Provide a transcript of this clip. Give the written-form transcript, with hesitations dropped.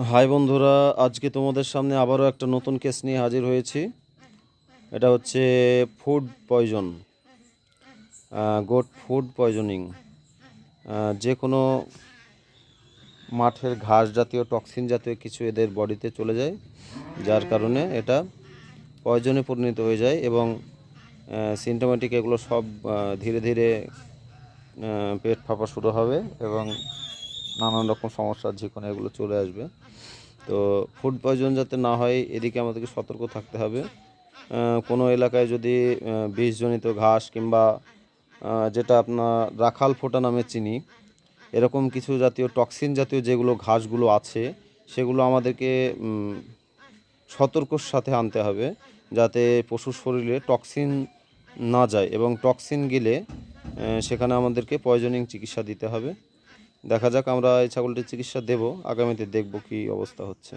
High বন্ধুরা, আজকে তোমাদের সামনে আবারও একটা নতুন কেস নিয়ে হাজির হয়েছি। এটা হচ্ছে food poison, goat food poisoning. যে কোনো মাঠের ঘাস জাতীয় টক্সিন জাতীয় কিছু এদের বডিতে চলে যায়, যার কারণে এটা পয়জনে পরিণত হয়ে যায় এবং সিমটোমেটিক এগুলো সব ধীরে ধীরে পেট ফাঁপা শুরু হবে এবং নানান রকম সমস্যার ঝিঁকুনি এগুলো চলে আসবে। তো ফুড পয়জন যাতে না হয় এদিকে আমাদেরকে সতর্ক থাকতে হবে। কোনো এলাকায় যদি বিষজনিত ঘাস কিংবা যেটা আপনার রাখাল ফোঁটা নামে চিনি, এরকম কিছু জাতীয় টক্সিন জাতীয় যেগুলো ঘাসগুলো আছে সেগুলো আমাদেরকে সতর্কর সাথে আনতে হবে, যাতে পশুর শরীরে টক্সিন না যায় এবং টক্সিন গেলে সেখানে আমাদেরকে পয়জনিং চিকিৎসা দিতে হবে। দেখা যাক, আমরা এই ছাগলটির চিকিৎসা দেব, আগামীতে দেখব কী অবস্থা হচ্ছে।